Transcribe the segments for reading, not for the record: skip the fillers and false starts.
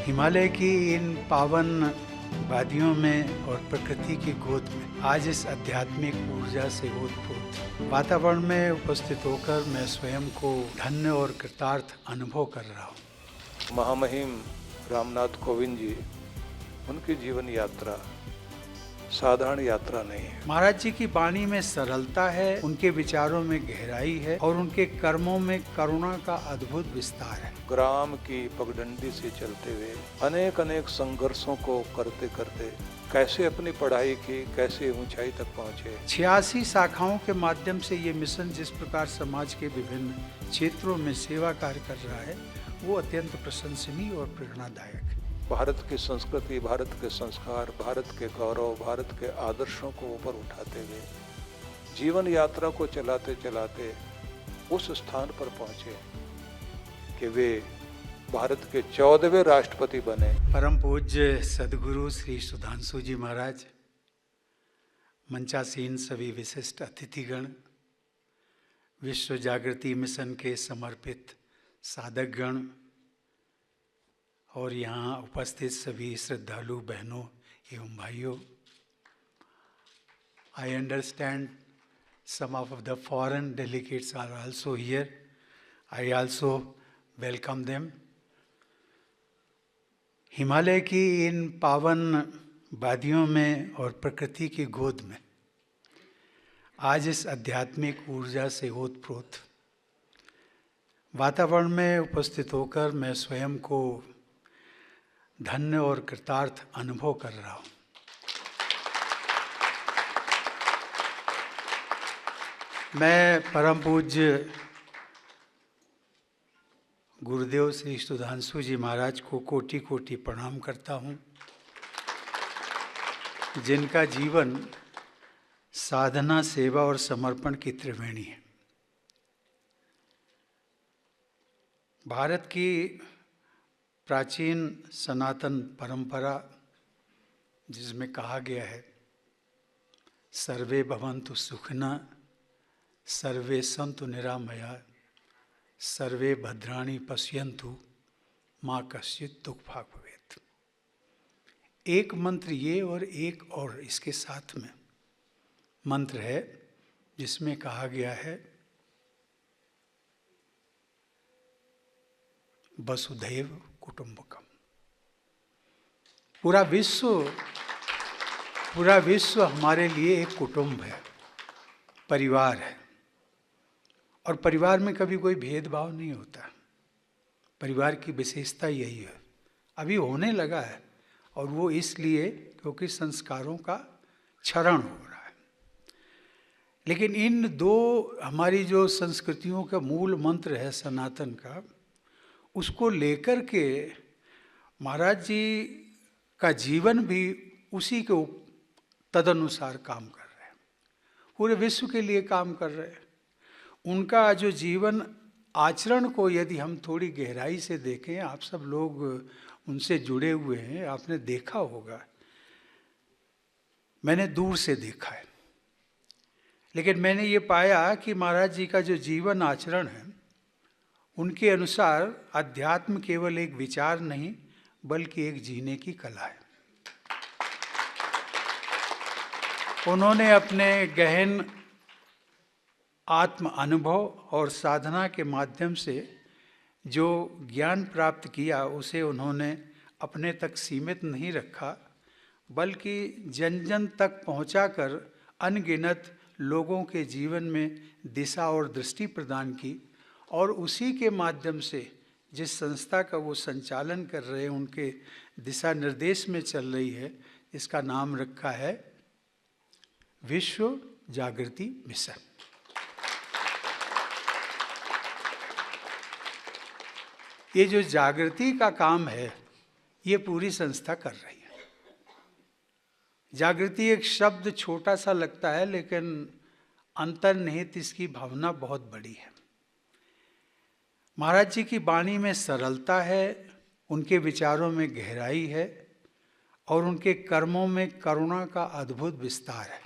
हिमालय की इन पावन वादियों में और प्रकृति की गोद में आज इस आध्यात्मिक ऊर्जा से ओतप्रोत वातावरण में उपस्थित होकर मैं स्वयं को धन्य और कृतार्थ अनुभव कर रहा हूँ। महामहिम रामनाथ कोविंद जी, उनकी जीवन यात्रा साधारण यात्रा नहीं है। महाराज जी की वाणी में सरलता है, उनके विचारों में गहराई है और उनके कर्मों में करुणा का अद्भुत विस्तार है। ग्राम की पगडंडी से चलते हुए अनेक अनेक संघर्षों को करते करते कैसे अपनी पढ़ाई की, कैसे ऊंचाई तक पहुंचे। 86 शाखाओं के माध्यम से ये मिशन जिस प्रकार समाज के विभिन्न क्षेत्रों में सेवा कार्य कर रहा है, वो अत्यंत प्रशंसनीय और प्रेरणादायक है। भारत की संस्कृति, भारत के संस्कार, भारत के गौरव, भारत के आदर्शों को ऊपर उठाते हुए जीवन यात्रा को चलाते चलाते उस स्थान पर पहुंचे कि वे भारत के 14वें राष्ट्रपति बने। परम पूज्य सदगुरु श्री सुधांशु जी महाराज, मंचासीन सभी विशिष्ट अतिथिगण, विश्व जागृति मिशन के समर्पित साधकगण और यहाँ उपस्थित सभी श्रद्धालु बहनों एवं भाइयों, I understand some of the foreign delegates are also here. I also welcome them. Himalaya की इन पावन वादियों में और प्रकृति की गोद में आज इस आध्यात्मिक ऊर्जा से ओतप्रोत वातावरण में उपस्थित होकर मैं स्वयं को धन्य और कृतार्थ अनुभव कर रहा हूँ। मैं परम पूज्य गुरुदेव श्री सुधांशु जी महाराज को कोटि कोटि प्रणाम करता हूँ, जिनका जीवन साधना, सेवा और समर्पण की त्रिवेणी है। भारत की प्राचीन सनातन परंपरा, जिसमें कहा गया है सर्वे भवन्तु सुखिनः, सर्वे सन्तु निरामया, सर्वे भद्राणि पश्यन्तु मा कश्चित् दुःखभाग् भवेत्। एक मंत्र ये और एक और इसके साथ में मंत्र है जिसमें कहा गया है वसुधैव कुटुंबकम। पूरा विश्व हमारे लिए एक कुटुंब है, परिवार है। और परिवार में कभी कोई भेदभाव नहीं होता। परिवार की विशेषता यही है, अभी होने लगा है, और वो इसलिए क्योंकि संस्कारों का क्षरण हो रहा है। लेकिन इन दो हमारी जो संस्कृतियों का मूल मंत्र है सनातन का, उसको लेकर के महाराज जी का जीवन भी उसी के तदनुसार काम कर रहे हैं, पूरे विश्व के लिए काम कर रहे हैं। उनका जो जीवन आचरण को यदि हम थोड़ी गहराई से देखें, आप सब लोग उनसे जुड़े हुए हैं, आपने देखा होगा, मैंने दूर से देखा है, लेकिन मैंने ये पाया कि महाराज जी का जो जीवन आचरण है, उनके अनुसार अध्यात्म केवल एक विचार नहीं बल्कि एक जीने की कला है। उन्होंने अपने गहन आत्म अनुभव और साधना के माध्यम से जो ज्ञान प्राप्त किया, उसे उन्होंने अपने तक सीमित नहीं रखा, बल्कि जन जन तक पहुंचाकर अनगिनत लोगों के जीवन में दिशा और दृष्टि प्रदान की। और उसी के माध्यम से जिस संस्था का वो संचालन कर रहे हैं, उनके दिशा निर्देश में चल रही है, इसका नाम रखा है विश्व जागृति मिशन। ये जो जागृति का काम है, ये पूरी संस्था कर रही है। जागृति एक शब्द छोटा सा लगता है, लेकिन अंतर्निहित इसकी भावना बहुत बड़ी है। महाराज जी की वाणी में सरलता है, उनके विचारों में गहराई है और उनके कर्मों में करुणा का अद्भुत विस्तार है।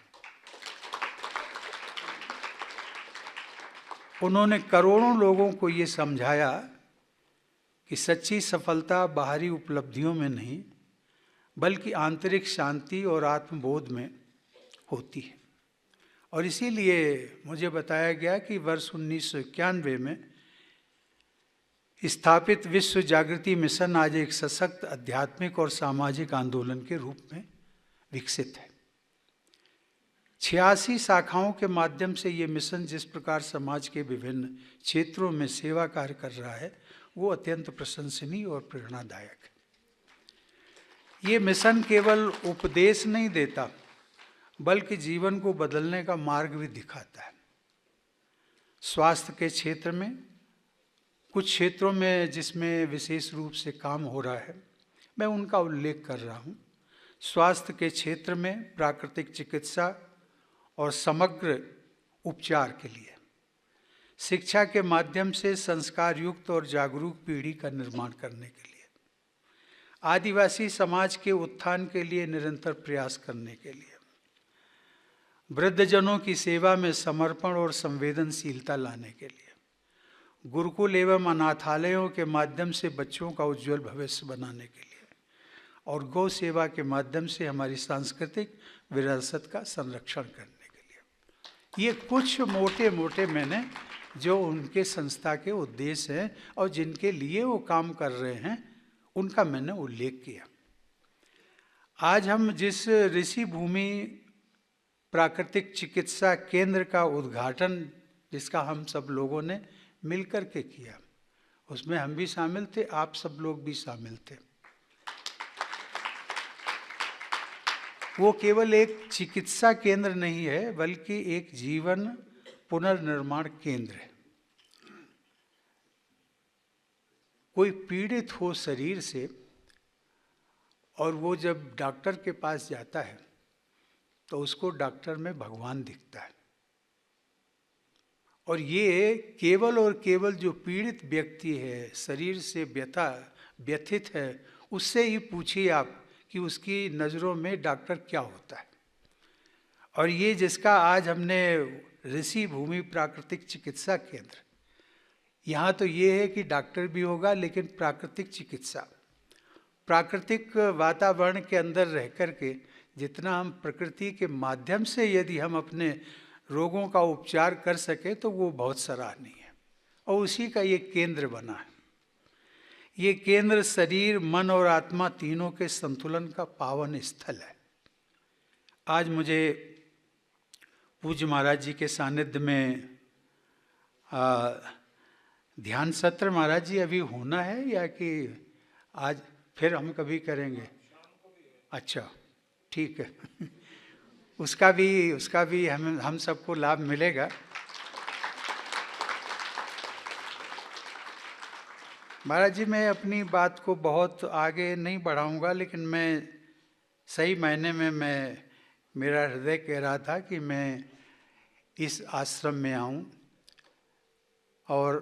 उन्होंने करोड़ों लोगों को ये समझाया कि सच्ची सफलता बाहरी उपलब्धियों में नहीं बल्कि आंतरिक शांति और आत्मबोध में होती है। और इसीलिए मुझे बताया गया कि वर्ष 1991 में स्थापित विश्व जागृति मिशन आज एक सशक्त आध्यात्मिक और सामाजिक आंदोलन के रूप में विकसित है। 86 शाखाओं के माध्यम से ये मिशन जिस प्रकार समाज के विभिन्न क्षेत्रों में सेवा कार्य कर रहा है वो अत्यंत प्रशंसनीय और प्रेरणादायक है। ये मिशन केवल उपदेश नहीं देता बल्कि जीवन को बदलने का मार्ग भी दिखाता है। स्वास्थ्य के क्षेत्र में कुछ क्षेत्रों में जिसमें विशेष रूप से काम हो रहा है मैं उनका उल्लेख कर रहा हूँ। स्वास्थ्य के क्षेत्र में प्राकृतिक चिकित्सा और समग्र उपचार के लिए, शिक्षा के माध्यम से संस्कार युक्त और जागरूक पीढ़ी का निर्माण करने के लिए, आदिवासी समाज के उत्थान के लिए निरंतर प्रयास करने के लिए, वृद्धजनों की सेवा में समर्पण और संवेदनशीलता लाने के लिए, गुरुकुल एवं अनाथालयों के माध्यम से बच्चों का उज्जवल भविष्य बनाने के लिए और गौ सेवा के माध्यम से हमारी सांस्कृतिक विरासत का संरक्षण करने के लिए। ये कुछ मोटे मोटे मैंने जो उनके संस्था के उद्देश्य हैं और जिनके लिए वो काम कर रहे हैं उनका मैंने उल्लेख किया। आज हम जिस ऋषि भूमि प्राकृतिक चिकित्सा केंद्र का उद्घाटन जिसका हम सब लोगों ने मिलकर के किया, उसमें हम भी शामिल थे, आप सब लोग भी शामिल थे। वो केवल एक चिकित्सा केंद्र नहीं है बल्कि एक जीवन पुनर्निर्माण केंद्र है। कोई पीड़ित हो शरीर से और वो जब डॉक्टर के पास जाता है तो उसको डॉक्टर में भगवान दिखता है। और ये केवल और केवल जो पीड़ित व्यक्ति है, शरीर से व्यथित है, उससे ही पूछिए आप कि उसकी नज़रों में डॉक्टर क्या होता है। और ये जिसका आज हमने ऋषि भूमि प्राकृतिक चिकित्सा केंद्र, यहाँ तो ये है कि डॉक्टर भी होगा लेकिन प्राकृतिक चिकित्सा, प्राकृतिक वातावरण के अंदर रह कर के जितना हम प्रकृति के माध्यम से यदि हम अपने रोगों का उपचार कर सके तो वो बहुत सराहनीय है। और उसी का ये केंद्र बना है। ये केंद्र शरीर, मन और आत्मा तीनों के संतुलन का पावन स्थल है। आज मुझे पूज्य महाराज जी के सानिध्य में ध्यान सत्र महाराज जी अभी होना है या कि आज फिर हम कभी करेंगे? अच्छा, ठीक है। उसका भी हम सबको लाभ मिलेगा। महाराज जी, मैं अपनी बात को बहुत आगे नहीं बढ़ाऊंगा, लेकिन मैं सही मायने में मेरा हृदय कह रहा था कि मैं इस आश्रम में आऊं और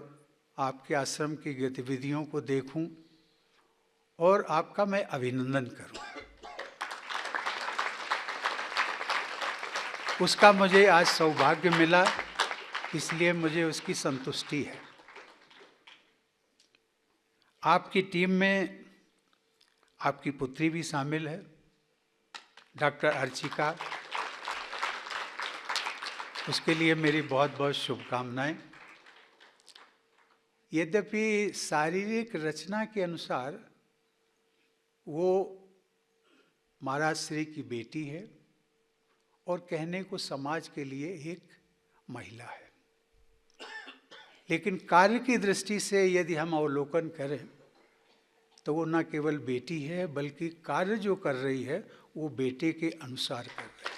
आपके आश्रम की गतिविधियों को देखूं और आपका मैं अभिनंदन करूं। उसका मुझे आज सौभाग्य मिला, इसलिए मुझे उसकी संतुष्टि है। आपकी टीम में आपकी पुत्री भी शामिल है, डॉक्टर अर्चिका। उसके लिए मेरी बहुत बहुत शुभकामनाएं। यद्यपि शारीरिक रचना के अनुसार वो महाराज श्री की बेटी है और कहने को समाज के लिए एक महिला है, लेकिन कार्य की दृष्टि से यदि हम अवलोकन करें तो वो न केवल बेटी है बल्कि कार्य जो कर रही है वो बेटे के अनुसार कर रही है।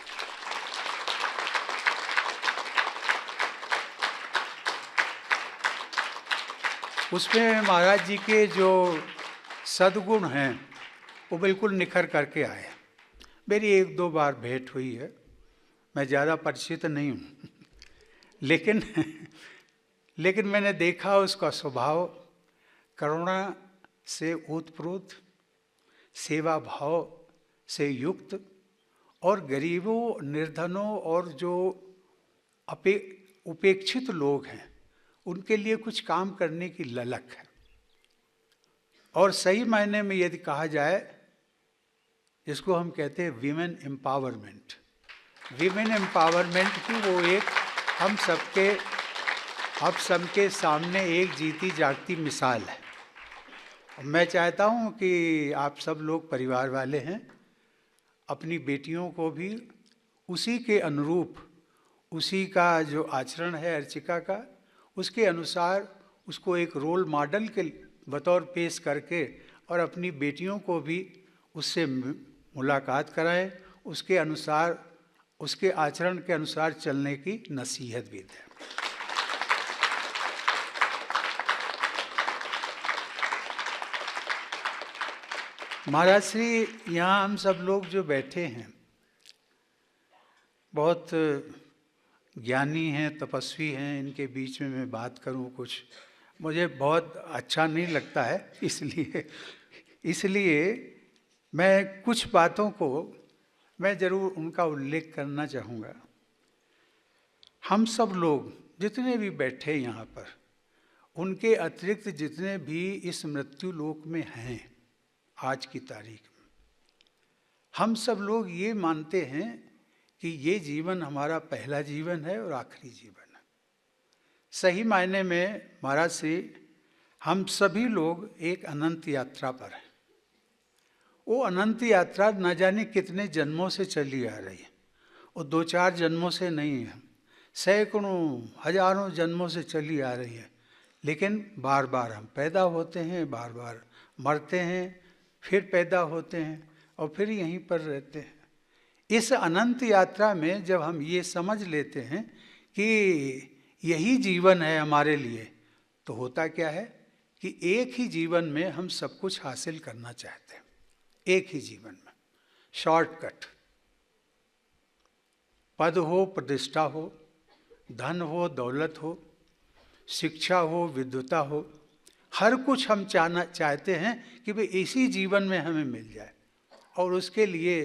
उसमें महाराज जी के जो सद्गुण हैं वो बिल्कुल निखर करके आए। मेरी एक दो बार भेंट हुई है, मैं ज़्यादा परिचित नहीं हूँ, लेकिन मैंने देखा उसका स्वभाव करुणा से ओतप्रोत, सेवा भाव से युक्त और गरीबों, निर्धनों और जो उपेक्षित लोग हैं उनके लिए कुछ काम करने की ललक है। और सही मायने में यदि कहा जाए, जिसको हम कहते हैं वीमेन एम्पावरमेंट, वीमेन एम्पावरमेंट की वो एक हम सबके सामने एक जीती जागती मिसाल है। मैं चाहता हूँ कि आप सब लोग परिवार वाले हैं, अपनी बेटियों को भी उसी के अनुरूप, उसी का जो आचरण है अर्चिका का, उसके अनुसार उसको एक रोल मॉडल के बतौर पेश करके और अपनी बेटियों को भी उससे मुलाकात कराएं, उसके अनुसार, उसके आचरण के अनुसार चलने की नसीहत भी दें। महाराज श्री, यहाँ हम सब लोग जो बैठे हैं बहुत ज्ञानी हैं, तपस्वी हैं, इनके बीच में मैं बात करूं कुछ मुझे बहुत अच्छा नहीं लगता है, इसलिए मैं कुछ बातों को मैं ज़रूर उनका उल्लेख करना चाहूँगा। हम सब लोग जितने भी बैठे यहाँ पर, उनके अतिरिक्त जितने भी इस मृत्यु लोक में हैं आज की तारीख में, हम सब लोग ये मानते हैं कि ये जीवन हमारा पहला जीवन है और आखिरी जीवन है। सही मायने में महाराज श्री, हम सभी लोग एक अनंत यात्रा पर हैं। वो अनंत यात्रा न जाने कितने जन्मों से चली आ रही है, वो 2-4 जन्मों से नहीं है, सैकड़ों हजारों जन्मों से चली आ रही है। लेकिन बार बार हम पैदा होते हैं, बार बार मरते हैं, फिर पैदा होते हैं और फिर यहीं पर रहते हैं। इस अनंत यात्रा में जब हम ये समझ लेते हैं कि यही जीवन है हमारे लिए, तो होता क्या है कि एक ही जीवन में हम सब कुछ हासिल करना चाहते हैं। एक ही जीवन में शॉर्टकट, पद हो, प्रतिष्ठा हो, धन हो, दौलत हो, शिक्षा हो, विद्वता हो, हर कुछ हम चाहते हैं कि भाई इसी जीवन में हमें मिल जाए, और उसके लिए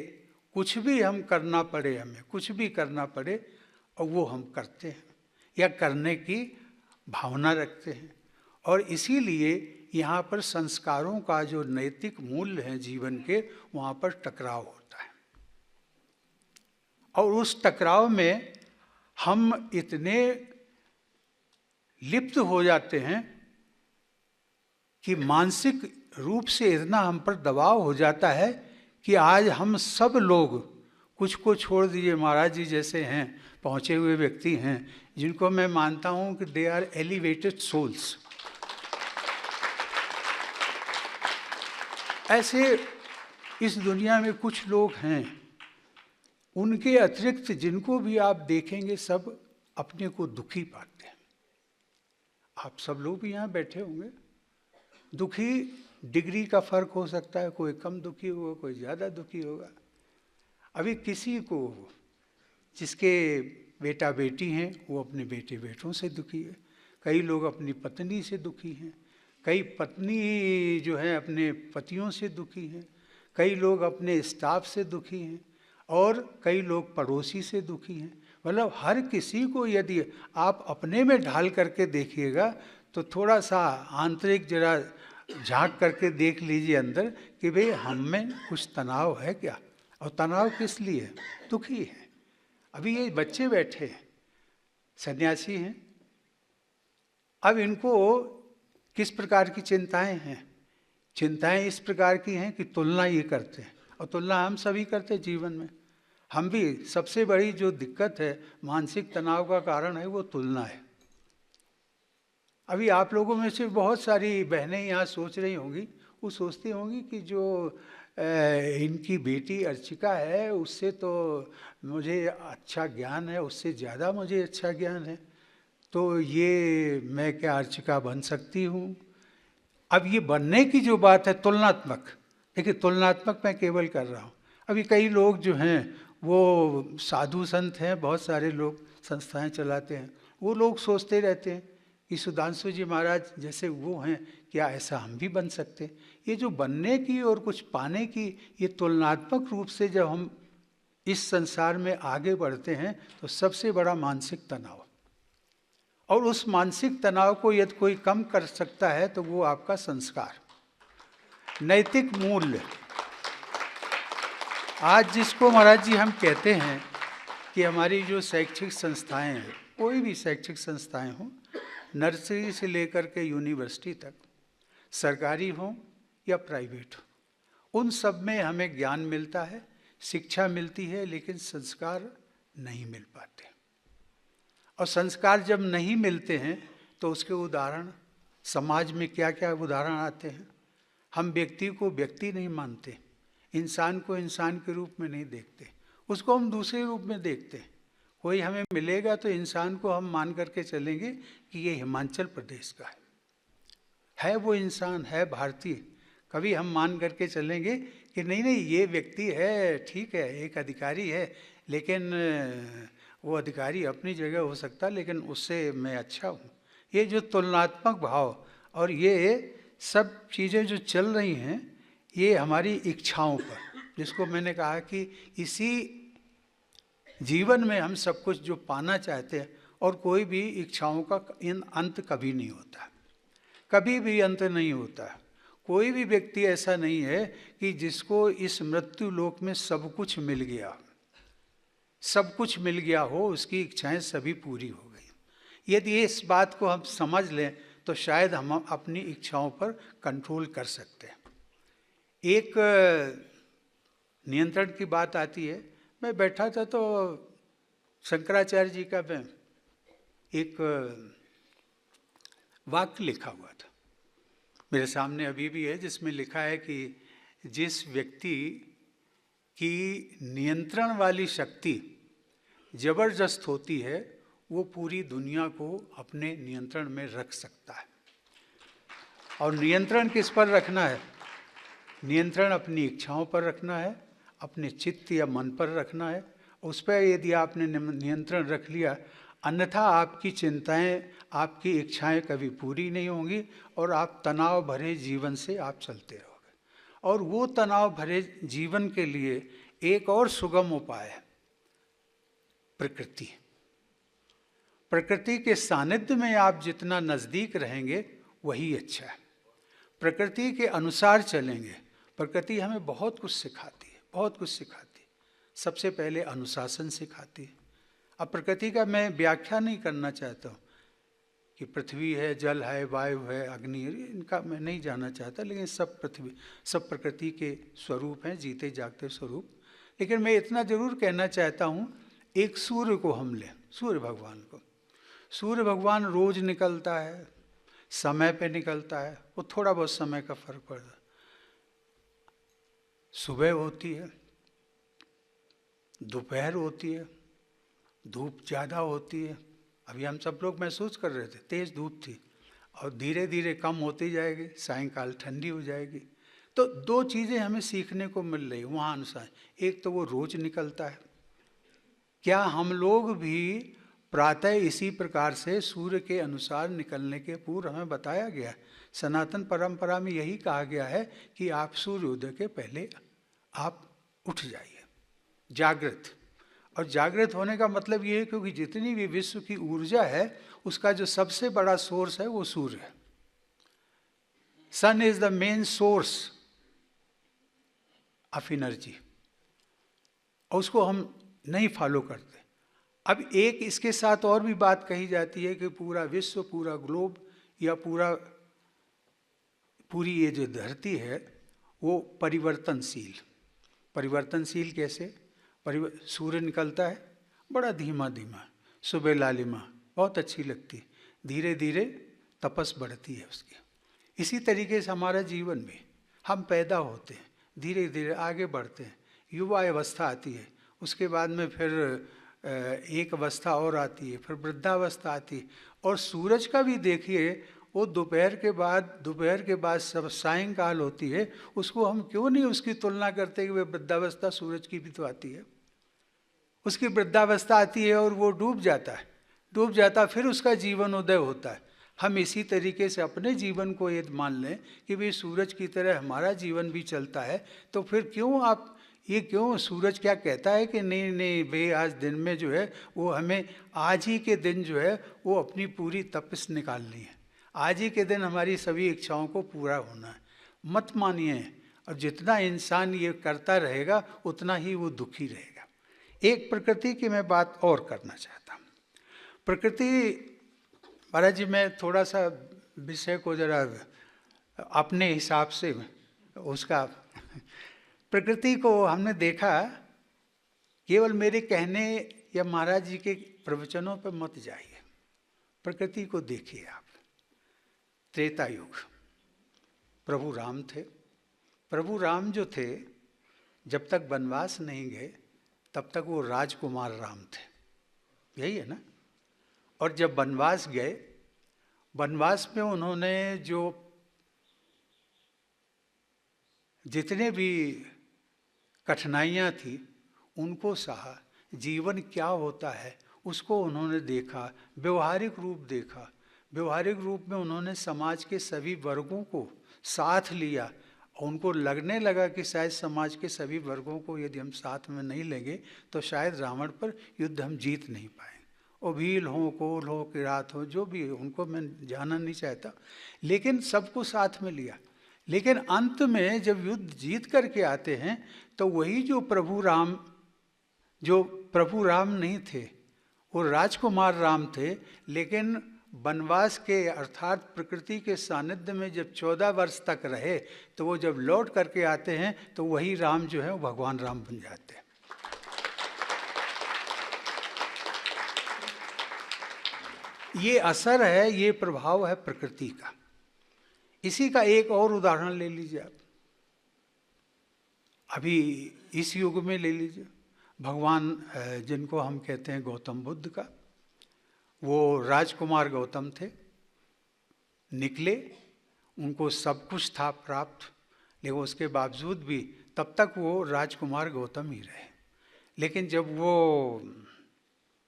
कुछ भी हम करना पड़े, हमें कुछ भी करना पड़े, और वो हम करते हैं या करने की भावना रखते हैं। और इसीलिए यहाँ पर संस्कारों का जो नैतिक मूल्य है जीवन के, वहाँ पर टकराव होता है। और उस टकराव में हम इतने लिप्त हो जाते हैं कि मानसिक रूप से इतना हम पर दबाव हो जाता है कि आज हम सब लोग, कुछ को छोड़ दीजिए, महाराज जी जैसे हैं पहुँचे हुए व्यक्ति हैं, जिनको मैं मानता हूँ कि दे आर एलिवेटेड सोल्स, ऐसे इस दुनिया में कुछ लोग हैं। उनके अतिरिक्त जिनको भी आप देखेंगे सब अपने को दुखी पाते हैं। आप सब लोग भी यहाँ बैठे होंगे, दुखी डिग्री का फर्क हो सकता है, कोई कम दुखी होगा, कोई ज़्यादा दुखी होगा। अभी किसी को, जिसके बेटा बेटी हैं, वो अपने बेटे बेटों से दुखी है, कई लोग अपनी पत्नी से दुखी हैं, कई पत्नी जो है अपने पतियों से दुखी हैं, कई लोग अपने स्टाफ से दुखी हैं, और कई लोग पड़ोसी से दुखी हैं। मतलब हर किसी को यदि आप अपने में ढाल करके देखिएगा तो थोड़ा सा आंतरिक जरा झांक करके देख लीजिए अंदर कि भाई हम में कुछ तनाव है क्या, और तनाव किस लिए? दुखी है। अभी ये बच्चे बैठे हैं, सन्यासी हैं, अब इनको किस प्रकार की चिंताएं हैं? चिंताएं इस प्रकार की हैं कि तुलना ये करते हैं, और तुलना हम सभी करते हैं जीवन में। हम भी, सबसे बड़ी जो दिक्कत है, मानसिक तनाव का कारण है, वो तुलना है। अभी आप लोगों में से बहुत सारी बहनें यहाँ सोच रही होंगी, वो सोचती होंगी कि जो इनकी बेटी अर्चिका है, उससे तो मुझे अच्छा ज्ञान है, उससे ज़्यादा मुझे अच्छा ज्ञान है, तो ये मैं क्या अर्चिका बन सकती हूँ? अब ये बनने की जो बात है तुलनात्मक, देखिए तुलनात्मक मैं केवल कर रहा हूँ। अभी कई लोग जो हैं वो साधु संत हैं, बहुत सारे लोग संस्थाएं चलाते हैं, वो लोग सोचते रहते हैं कि सुधांशु जी महाराज जैसे वो हैं, क्या ऐसा हम भी बन सकते? ये जो बनने की और कुछ पाने की, ये तुलनात्मक रूप से जब हम इस संसार में आगे बढ़ते हैं तो सबसे बड़ा मानसिक तनाव, और उस मानसिक तनाव को यदि कोई कम कर सकता है तो वो आपका संस्कार। नैतिक मूल्य। आज जिसको महाराज जी हम कहते हैं कि हमारी जो शैक्षिक संस्थाएं हैं, कोई भी शैक्षिक संस्थाएं हों, नर्सरी से लेकर के यूनिवर्सिटी तक, सरकारी हों या प्राइवेट हो, उन सब में हमें ज्ञान मिलता है, शिक्षा मिलती है, लेकिन संस्कार नहीं मिल पाते। और संस्कार जब नहीं मिलते हैं तो उसके उदाहरण समाज में क्या क्या उदाहरण आते हैं। हम व्यक्ति को व्यक्ति नहीं मानते, इंसान को इंसान के रूप में नहीं देखते, उसको हम दूसरे रूप में देखते हैं। कोई हमें मिलेगा तो इंसान को हम मान करके चलेंगे कि ये हिमाचल प्रदेश का है वो इंसान है भारतीय। कभी हम मान करके चलेंगे कि नहीं नहीं ये व्यक्ति है, ठीक है, एक अधिकारी है, लेकिन वो अधिकारी अपनी जगह हो सकता, लेकिन उससे मैं अच्छा हूँ। ये जो तुलनात्मक भाव और ये सब चीज़ें जो चल रही हैं, ये हमारी इच्छाओं पर, जिसको मैंने कहा कि इसी जीवन में हम सब कुछ जो पाना चाहते हैं, और कोई भी इच्छाओं का अंत कभी नहीं होता, कभी भी अंत नहीं होता। कोई भी व्यक्ति ऐसा नहीं है कि जिसको इस मृत्यु लोक में सब कुछ मिल गया, सब कुछ मिल गया हो, उसकी इच्छाएं सभी पूरी हो गई। यदि इस बात को हम समझ लें तो शायद हम अपनी इच्छाओं पर कंट्रोल कर सकते हैं। एक नियंत्रण की बात आती है। मैं बैठा था तो शंकराचार्य जी का मैं एक वाक्य लिखा हुआ था, मेरे सामने अभी भी है, जिसमें लिखा है कि जिस व्यक्ति की नियंत्रण वाली शक्ति जबरदस्त होती है, वो पूरी दुनिया को अपने नियंत्रण में रख सकता है। और नियंत्रण किस पर रखना है? नियंत्रण अपनी इच्छाओं पर रखना है, अपने चित्त या मन पर रखना है। उस पर यदि आपने नियंत्रण रख लिया, अन्यथा आपकी चिंताएं, आपकी इच्छाएं कभी पूरी नहीं होंगी और आप तनाव भरे जीवन से आप चलते रहोगे। और वो तनाव भरे जीवन के लिए एक और सुगम उपाय है प्रकृति। प्रकृति के सानिध्य में आप जितना नज़दीक रहेंगे वही अच्छा है। प्रकृति के अनुसार चलेंगे। प्रकृति हमें बहुत कुछ सिखाती है, बहुत कुछ सिखाती है। सबसे पहले अनुशासन सिखाती है। अब प्रकृति का मैं व्याख्या नहीं करना चाहता हूँ कि पृथ्वी है, जल है, वायु है, अग्नि है, इनका मैं नहीं जानना चाहता, लेकिन सब प्रकृति के स्वरूप हैं, जीते जागते स्वरूप। लेकिन मैं इतना जरूर कहना चाहता हूँ, एक सूर्य को हम लें, सूर्य भगवान को। सूर्य भगवान रोज निकलता है, समय पे निकलता है, वो थोड़ा बहुत समय का फर्क पड़ता है। सुबह होती है, दोपहर होती है, धूप ज़्यादा होती है। अभी हम सब लोग महसूस कर रहे थे, तेज़ धूप थी, और धीरे धीरे कम होती जाएगी, सायंकाल ठंडी हो जाएगी। तो दो चीज़ें हमें सीखने को मिल रही वहाँ अनुसार। एक तो वो रोज निकलता है। क्या हम लोग भी प्रातः इसी प्रकार से सूर्य के अनुसार निकलने के पूर्व हमें बताया गया है। सनातन परंपरा में यही कहा गया है कि आप सूर्योदय के पहले आप उठ जाइए, जागृत। और जागृत होने का मतलब ये है क्योंकि जितनी भी विश्व की ऊर्जा है उसका जो सबसे बड़ा सोर्स है वो सूर्य है। Sun is the main source of energy, और उसको हम नहीं फॉलो करते। अब एक इसके साथ और भी बात कही जाती है कि पूरा विश्व, पूरा ग्लोब या पूरी ये जो धरती है वो परिवर्तनशील। परिवर्तनशील कैसे? सूर्य निकलता है बड़ा धीमा धीमा, सुबह लालिमा बहुत अच्छी लगती है, धीरे धीरे तपस बढ़ती है उसकी। इसी तरीके से हमारा जीवन में हम पैदा होते हैं, धीरे धीरे आगे बढ़ते हैं, युवा अवस्था आती है, उसके बाद में फिर एक अवस्था और आती है, फिर वृद्धावस्था आती है। और सूरज का भी देखिए, वो दोपहर के बाद सब सायंकाल होती है, उसको हम क्यों नहीं उसकी तुलना करते कि वह वृद्धावस्था सूरज की भी तो आती है। उसकी वृद्धावस्था आती है और वो डूब जाता फिर उसका जीवन उदय होता है। हम इसी तरीके से अपने जीवन को ये मान लें कि भाई सूरज की तरह हमारा जीवन भी चलता है, तो फिर क्यों सूरज क्या कहता है कि नहीं भाई आज दिन में जो है वो हमें आज ही के दिन जो है वो अपनी पूरी तपस्या निकालनी है, आज ही के दिन हमारी सभी इच्छाओं को पूरा होना है। मत मानिए। और जितना इंसान ये करता रहेगा उतना ही वो दुखी रहेगा। एक प्रकृति की मैं बात और करना चाहता हूँ। प्रकृति, महाराज जी, मैं थोड़ा सा विषय को जरा अपने हिसाब से उसका प्रकृति को हमने देखा, केवल मेरे कहने या महाराज जी के प्रवचनों पर मत जाइए, प्रकृति को देखिए आप। त्रेता युग, प्रभु राम थे। प्रभु राम जो थे, जब तक वनवास नहीं गए तब तक वो राजकुमार राम थे, यही है ना। और जब वनवास गए, वनवास में उन्होंने जो जितने भी कठिनाइयाँ थी उनको सहा, जीवन क्या होता है उसको उन्होंने देखा, व्यवहारिक रूप देखा। व्यवहारिक रूप में उन्होंने समाज के सभी वर्गों को साथ लिया। उनको लगने लगा कि शायद समाज के सभी वर्गों को यदि हम साथ में नहीं लेंगे तो शायद रावण पर युद्ध हम जीत नहीं पाएंगे। और भील हो, कोल हो, किरात हो, जो भी उनको मैं जानना नहीं चाहता, लेकिन सबको साथ में लिया। लेकिन अंत में जब युद्ध जीत करके आते हैं तो वही जो प्रभु राम नहीं थे, वो राजकुमार राम थे। लेकिन वनवास के अर्थात प्रकृति के सानिध्य में जब 14 वर्ष तक रहे तो वो जब लौट करके आते हैं तो वही राम जो है वो भगवान राम बन जाते हैं। ये असर है, ये प्रभाव है प्रकृति का। इसी का एक और उदाहरण ले लीजिए आप, अभी इस युग में ले लीजिए, भगवान जिनको हम कहते हैं गौतम बुद्ध का, वो राजकुमार गौतम थे, निकले, उनको सब कुछ था प्राप्त, लेकिन उसके बावजूद भी तब तक वो राजकुमार गौतम ही रहे। लेकिन जब वो,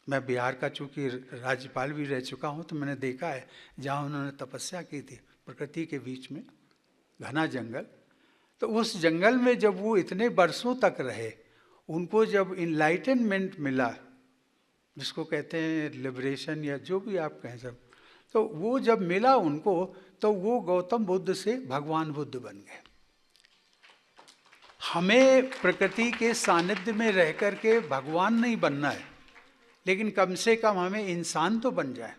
मैं बिहार का चूँकि राज्यपाल भी रह चुका हूँ तो मैंने देखा है जहाँ उन्होंने तपस्या की थी प्रकृति के बीच में, घना जंगल, तो उस जंगल में जब वो इतने वर्षों तक रहे, उनको जब इनलाइटनमेंट मिला, जिसको कहते हैं लिबरेशन या जो भी आप कहें सब, तो वो जब मिला उनको तो वो गौतम बुद्ध से भगवान बुद्ध बन गए। हमें प्रकृति के सानिध्य में रह कर के भगवान नहीं बनना है, लेकिन कम से कम हमें इंसान तो बन जाए।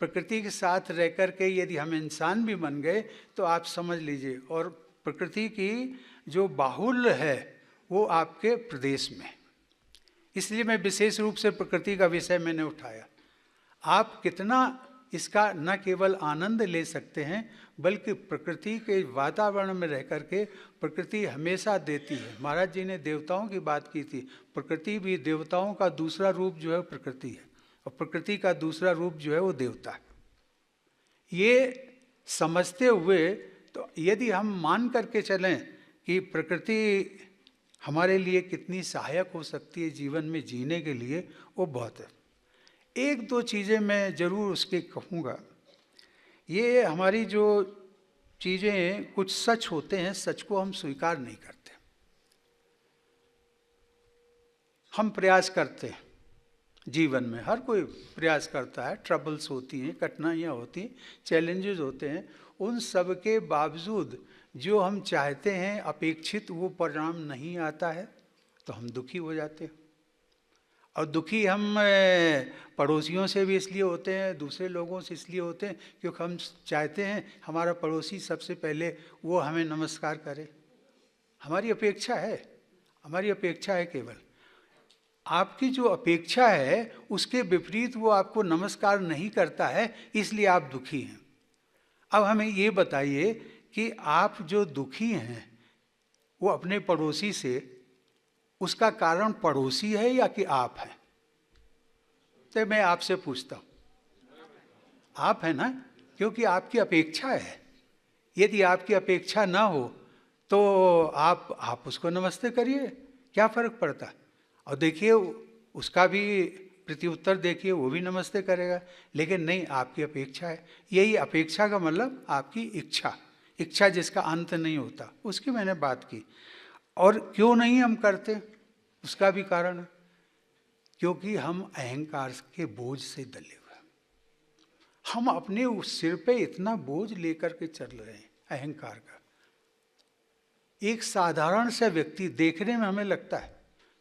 प्रकृति के साथ रह कर के यदि हम इंसान भी बन गए तो आप समझ लीजिए, और प्रकृति की जो बाहुल्य है वो आपके प्रदेश में, इसलिए मैं विशेष रूप से प्रकृति का विषय मैंने उठाया। आप कितना इसका न केवल आनंद ले सकते हैं बल्कि प्रकृति के वातावरण में रह कर के प्रकृति हमेशा देती है। महाराज जी ने देवताओं की बात की थी, प्रकृति भी देवताओं का दूसरा रूप जो है प्रकृति है, और प्रकृति का दूसरा रूप जो है वो देवता है। ये समझते हुए तो यदि हम मान करके चलें कि प्रकृति हमारे लिए कितनी सहायक हो सकती है जीवन में जीने के लिए, वो बहुत है। एक दो चीज़ें मैं ज़रूर उसके कहूँगा। ये हमारी जो चीज़ें कुछ सच होते हैं, सच को हम स्वीकार नहीं करते। हम प्रयास करते हैं जीवन में, हर कोई प्रयास करता है, ट्रबल्स होती हैं, कठिनाइयाँ होती हैं, चैलेंजेस होते हैं, उन सब के बावजूद जो हम चाहते हैं अपेक्षित वो परिणाम नहीं आता है तो हम दुखी हो जाते हैं। और दुखी हम पड़ोसियों से भी इसलिए होते हैं, दूसरे लोगों से इसलिए होते हैं क्योंकि हम चाहते हैं हमारा पड़ोसी सबसे पहले वो हमें नमस्कार करे। हमारी अपेक्षा है केवल। आपकी जो अपेक्षा है उसके विपरीत वो आपको नमस्कार नहीं करता है, इसलिए आप दुखी हैं। अब हमें ये बताइए कि आप जो दुखी हैं वो अपने पड़ोसी से, उसका कारण पड़ोसी है या कि आप हैं? तो मैं आपसे पूछता हूँ, आप हैं ना, क्योंकि आपकी अपेक्षा है। यदि आपकी अपेक्षा ना हो तो आप उसको नमस्ते करिए, क्या फ़र्क पड़ता। और देखिए उसका भी प्रत्युत्तर देखिए, वो भी नमस्ते करेगा। लेकिन नहीं, आपकी अपेक्षा है। यही अपेक्षा का मतलब आपकी इच्छा जिसका अंत नहीं होता, उसकी मैंने बात की। और क्यों नहीं हम करते, उसका भी कारण है, क्योंकि हम अहंकार के बोझ से दले हुए हैं। हम अपने उस सिर पे इतना बोझ लेकर के चल रहे हैं अहंकार का। एक साधारण सा व्यक्ति, देखने में हमें लगता है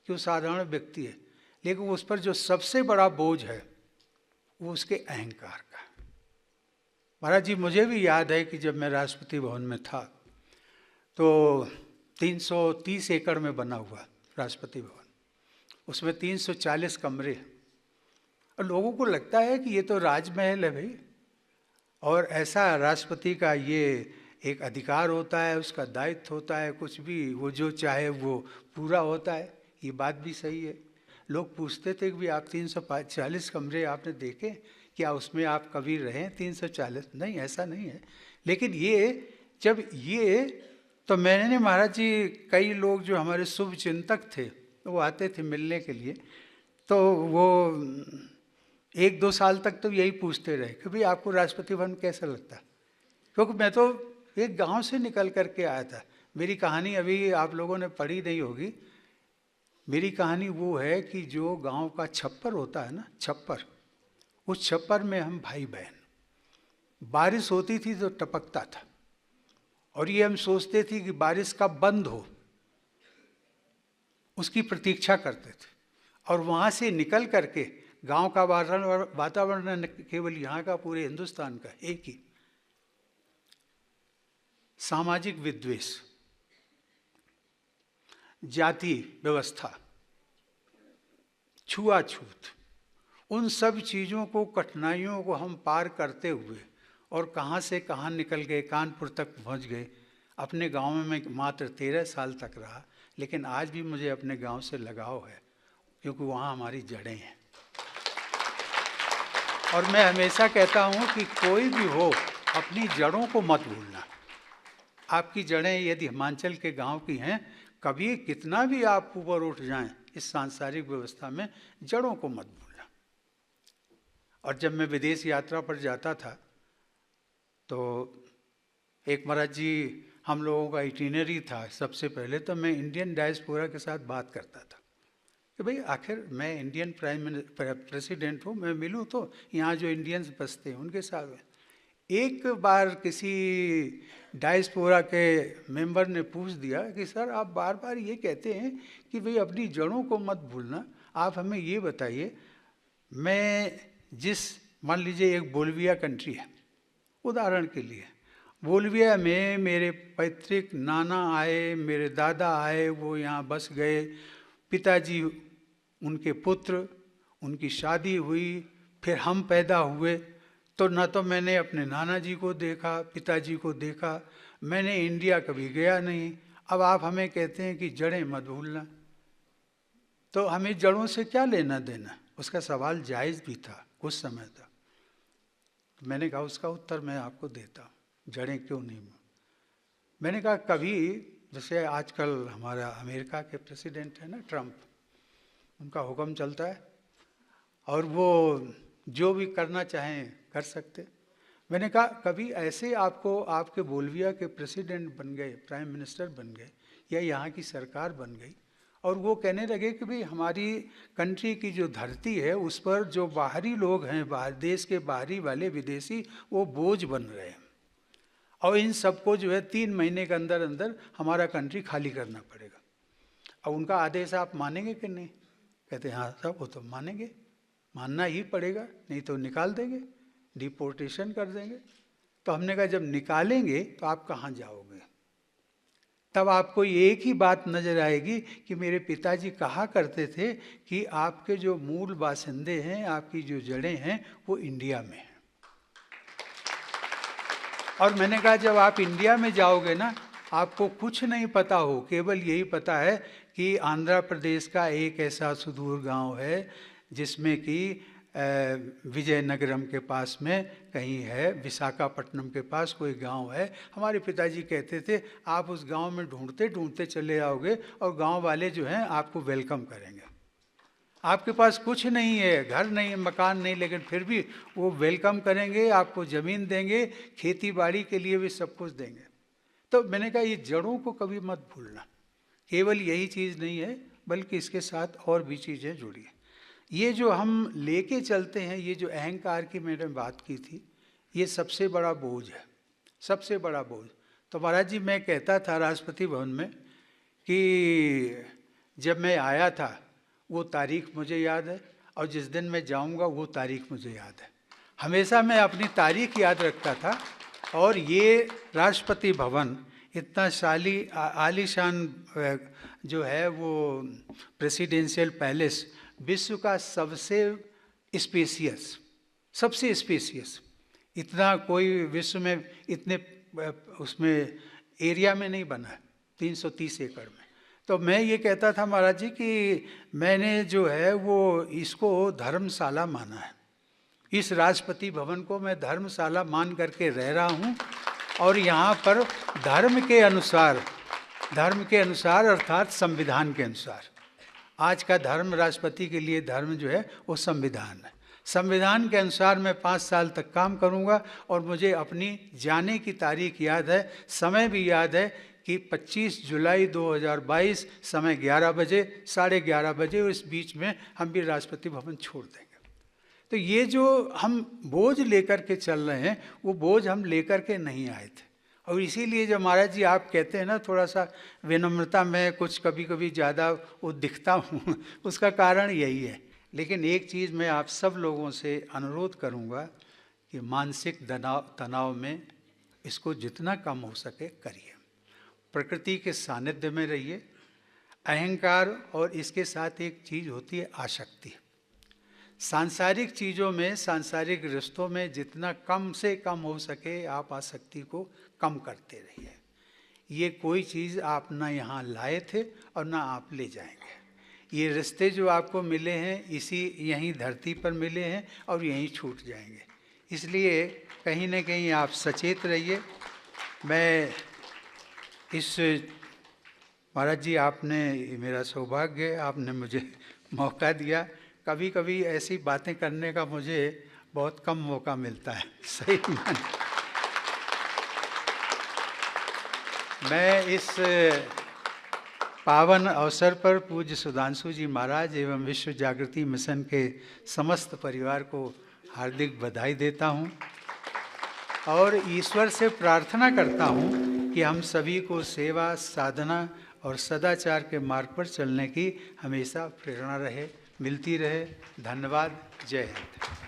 कि वो साधारण व्यक्ति है, लेकिन उस पर जो सबसे बड़ा बोझ है वो उसके अहंकार का। महाराज जी, मुझे भी याद है कि जब मैं राष्ट्रपति भवन में था तो 330 एकड़ में बना हुआ राष्ट्रपति भवन, उसमें 340 कमरे, और लोगों को लगता है कि ये तो राजमहल है भाई, और ऐसा राष्ट्रपति का ये एक अधिकार होता है, उसका दायित्व होता है, कुछ भी वो जो चाहे वो पूरा होता है। ये बात भी सही है। लोग पूछते थे कि भी आप 340 कमरे आपने देखे, क्या उसमें आप कभी रहे 340? नहीं, ऐसा नहीं है। लेकिन ये जब ये तो मैंने महाराज जी, कई लोग जो हमारे शुभ चिंतक थे वो आते थे मिलने के लिए, तो वो 1-2 साल तक तो यही पूछते रहे कि भाई आपको राष्ट्रपति भवन कैसा लगता है, क्योंकि मैं तो एक गांव से निकल करके आया था। मेरी कहानी अभी आप लोगों ने पढ़ी नहीं होगी। मेरी कहानी वो है कि जो गांव का छप्पर होता है ना, छप्पर, उस छप्पर में हम भाई बहन, बारिश होती थी तो टपकता था, और ये हम सोचते थे कि बारिश कब बंद हो, उसकी प्रतीक्षा करते थे। और वहाँ से निकल करके गांव का वातावरण केवल यहाँ का, पूरे हिंदुस्तान का एक ही, सामाजिक विद्वेष, जाति व्यवस्था, छुआछूत, उन सब चीज़ों को, कठिनाइयों को हम पार करते हुए और कहाँ से कहाँ निकल गए, कानपुर तक पहुँच गए। अपने गांव में मैं मात्र 13 साल तक रहा, लेकिन आज भी मुझे अपने गांव से लगाव है, क्योंकि वहाँ हमारी जड़ें हैं। और मैं हमेशा कहता हूँ कि कोई भी हो, अपनी जड़ों को मत भूलना। आपकी जड़ें यदि हिमाचल के गांव की हैं, कभी कितना भी आप ऊपर उठ जाएं इस सांसारिक व्यवस्था में, जड़ों को मत भूलना। और जब मैं विदेश यात्रा पर जाता था तो एक महाराज जी, हम लोगों का इटिनरी था। सबसे पहले तो मैं इंडियन डायस्पोरा के साथ बात करता था कि भाई आखिर मैं इंडियन प्रेसिडेंट हूँ, मैं मिलूँ तो यहाँ जो इंडियंस बसते हैं उनके साथ। एक बार किसी डायस्पोरा के मेंबर ने पूछ दिया कि सर आप बार बार ये कहते हैं कि भाई अपनी जड़ों को मत भूलना, आप हमें ये बताइए, मैं जिस, मान लीजिए एक बोल्विया कंट्री है, उदाहरण के लिए, बोल्विया में मेरे पैतृक नाना आए, मेरे दादा आए, वो यहाँ बस गए, पिताजी, उनके पुत्र, उनकी शादी हुई, फिर हम पैदा हुए, तो न तो मैंने अपने नाना जी को देखा, पिताजी को देखा, मैंने इंडिया कभी गया नहीं। अब आप हमें कहते हैं कि जड़ें मत भूलना, तो हमें जड़ों से क्या लेना देना? उसका सवाल जायज़ भी था कुछ समय तक। तो मैंने कहा उसका उत्तर मैं आपको देता हूँ, जड़ें क्यों नहीं। मैंने कहा कभी, जैसे आजकल हमारा अमेरिका के प्रेसिडेंट है ना, ट्रम्प, उनका हुक्म चलता है और वो जो भी करना चाहें कर सकते। मैंने कहा कभी ऐसे आपको, आपके बोल्विया के प्रेसिडेंट बन गए, प्राइम मिनिस्टर बन गए, या यहाँ की सरकार बन गई, और वो कहने लगे कि भाई हमारी कंट्री की जो धरती है उस पर जो बाहरी लोग हैं, बाहर देश के बाहरी वाले विदेशी, वो बोझ बन रहे हैं, और इन सबको जो है 3 महीने के अंदर अंदर हमारा कंट्री खाली करना पड़ेगा। अब उनका आदेश आप मानेंगे कि नहीं? कहते हाँ साहब, वो तो मानेंगे, मानना ही पड़ेगा, नहीं तो निकाल देंगे, डिपोर्टेशन कर देंगे। तो हमने कहा जब निकालेंगे तो आप कहाँ जाओगे? तब आपको एक ही बात नजर आएगी कि मेरे पिताजी कहा करते थे कि आपके जो मूल बासिंदे हैं, आपकी जो जड़ें हैं, वो इंडिया में हैं। और मैंने कहा जब आप इंडिया में जाओगे ना, आपको कुछ नहीं पता हो, केवल यही पता है कि आंध्र प्रदेश का एक ऐसा सुदूर गांव है जिसमें कि विजयनगरम के पास में कहीं है, विशाखापट्टनम के पास कोई गांव है। हमारे पिताजी कहते थे आप उस गांव में ढूंढते ढूंढते चले आओगे और गांव वाले जो हैं आपको वेलकम करेंगे। आपके पास कुछ नहीं है, घर नहीं है, मकान नहीं, लेकिन फिर भी वो वेलकम करेंगे, आपको ज़मीन देंगे, खेती बाड़ी के लिए भी सब कुछ देंगे। तो मैंने कहा ये जड़ों को कभी मत भूलना। केवल यही चीज़ नहीं है, बल्कि इसके साथ और भी चीज़ें जुड़ी हैं। ये जो हम लेके चलते हैं, ये जो अहंकार की मैंने बात की थी, ये सबसे बड़ा बोझ है, सबसे बड़ा बोझ। तो महाराज जी मैं कहता था राष्ट्रपति भवन में कि जब मैं आया था वो तारीख मुझे याद है, और जिस दिन मैं जाऊंगा वो तारीख मुझे याद है। हमेशा मैं अपनी तारीख याद रखता था। और ये राष्ट्रपति भवन इतना आलीशान जो है वो प्रेसिडेंशियल पैलेस विश्व का सबसे स्पेसियस, इतना कोई विश्व में इतने उसमें एरिया में नहीं बना है, 330 एकड़ में। तो मैं ये कहता था महाराज जी कि मैंने जो है वो इसको धर्मशाला माना है, इस राष्ट्रपति भवन को मैं धर्मशाला मान करके रह रहा हूँ। और यहाँ पर धर्म के अनुसार अर्थात संविधान के अनुसार, आज का धर्म राष्ट्रपति के लिए धर्म जो है वो संविधान है। संविधान के अनुसार मैं 5 साल तक काम करूँगा। और मुझे अपनी जाने की तारीख याद है, समय भी याद है कि 25 जुलाई 2022 समय 11 बजे, 11:30 बजे, और इस बीच में हम भी राष्ट्रपति भवन छोड़ देंगे। तो ये जो हम बोझ लेकर के चल रहे हैं वो बोझ हम लेकर के नहीं आए थे। और इसीलिए जब महाराज जी आप कहते हैं ना थोड़ा सा विनम्रता में कुछ कभी कभी ज़्यादा वो दिखता हूँ उसका कारण यही है। लेकिन एक चीज़ मैं आप सब लोगों से अनुरोध करूँगा कि मानसिक तनाव में इसको जितना कम हो सके करिए, प्रकृति के सानिध्य में रहिए। अहंकार और इसके साथ एक चीज़ होती है आसक्ति। सांसारिक चीज़ों में, सांसारिक रिश्तों में जितना कम से कम हो सके आप आसक्ति को कम करते रहिए। ये कोई चीज़ आप ना यहाँ लाए थे और ना आप ले जाएंगे। ये रिश्ते जो आपको मिले हैं यहीं धरती पर मिले हैं और यहीं छूट जाएंगे। इसलिए कहीं ना कहीं आप सचेत रहिए। मैं इस महाराज जी आपने, मेरा सौभाग्य, आपने मुझे मौका दिया। कभी कभी ऐसी बातें करने का मुझे बहुत कम मौका मिलता है, सही माने। मैं इस पावन अवसर पर पूज्य सुधांशु जी महाराज एवं विश्व जागृति मिशन के समस्त परिवार को हार्दिक बधाई देता हूँ और ईश्वर से प्रार्थना करता हूँ कि हम सभी को सेवा, साधना और सदाचार के मार्ग पर चलने की हमेशा प्रेरणा मिलती रहे। धन्यवाद। जय हिंद।